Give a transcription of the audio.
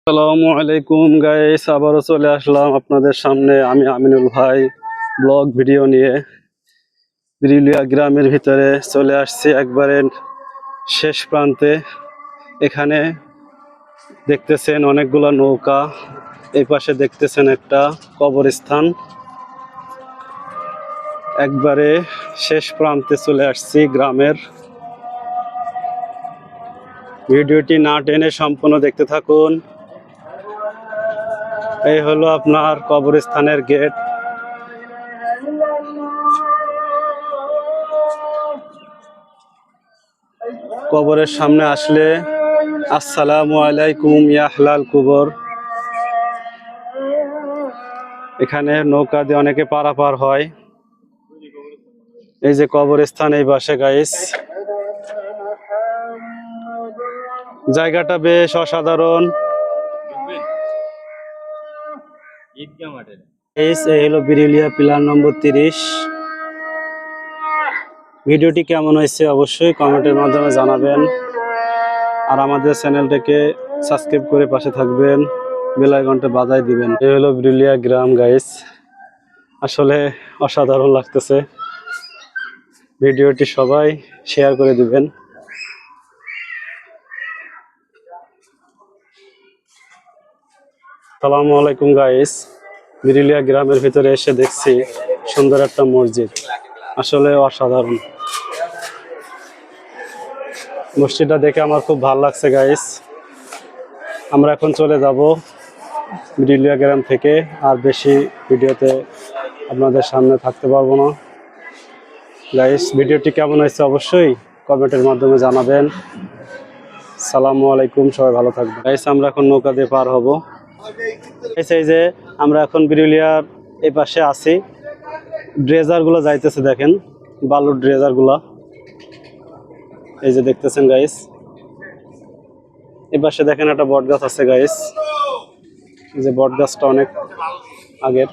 আসসালামু আলাইকুম গাইস, আবারও চলে আসলাম আপনাদের সামনে। আমি আমিনুল ভাই ব্লগ ভিডিও নিয়ে বিরুলিয়া গ্রামের ভিতরে চলে আসছি, একবারে শেষ প্রান্তে। এখানে দেখতেছেন অনেকগুলো নৌকা, এই পাশে দেখতেছেন একটা কবরস্থান। একবারে শেষ প্রান্তে চলে আসছি গ্রামের। ভিডিওটি না টেনে সম্পূর্ণ দেখতে থাকুন। এই হলো আপনার কবরস্থানের গেট। কবরের সামনে আসলে আসসালামু আলাইকুম ইয়া আহলাল কুবর। এখানে নৌকা দিয়ে অনেকে পারাপার হয়। এই যে কবরস্থান এই পাশে গাইস, জায়গাটা বেশ অসাধারণ। এই হলো বিরুলিয়া পিলার নম্বর 30। ভিডিওটি কেমন হয়েছে অবশ্যই কমেন্টের মাধ্যমে জানাবেন, আর আমাদের চ্যানেলটাকে সাবস্ক্রাইব করে পাশে থাকবেন, বেল আইকনটা বাজায় দিবেন। এই হলো বিরুলিয়া গ্রাম গাইস, আসলে অসাধারণ লাগতেছে। ভিডিওটি সবাই শেয়ার করে দিবেন। আসসালামু আলাইকুম গাইস, বিরুলিয়া গ্রামের ভিতরে এসে দেখছি সুন্দর একটা মসজিদ, আসলে অসাধারণ। মসজিদটা দেখে আমার খুব ভালো লাগছে গাইস। আমরা এখন চলে যাব বিরুলিয়া গ্রাম থেকে, আর বেশি ভিডিওতে আপনাদের সামনে থাকতে পারবো না গাইস। ভিডিওটি কেমন হয়েছে অবশ্যই কমেন্টের মাধ্যমে জানাবেন। আসসালামু আলাইকুম, সবাই ভালো থাকবেন গাইস। আমরা এখন নৌকা দিয়ে পার হব। এই যে আমরা এখন বিরুলিয়ার এই পাশে আছি, ড্রেজার গুলো যাইতেছে, দেখেন বালুর ড্রেজার গুলা, এই যে দেখতেছেন গাইস। এই পাশে দেখেন একটা বট গাছ আছে গাইস, এই যে বট গাছটা অনেক আগের।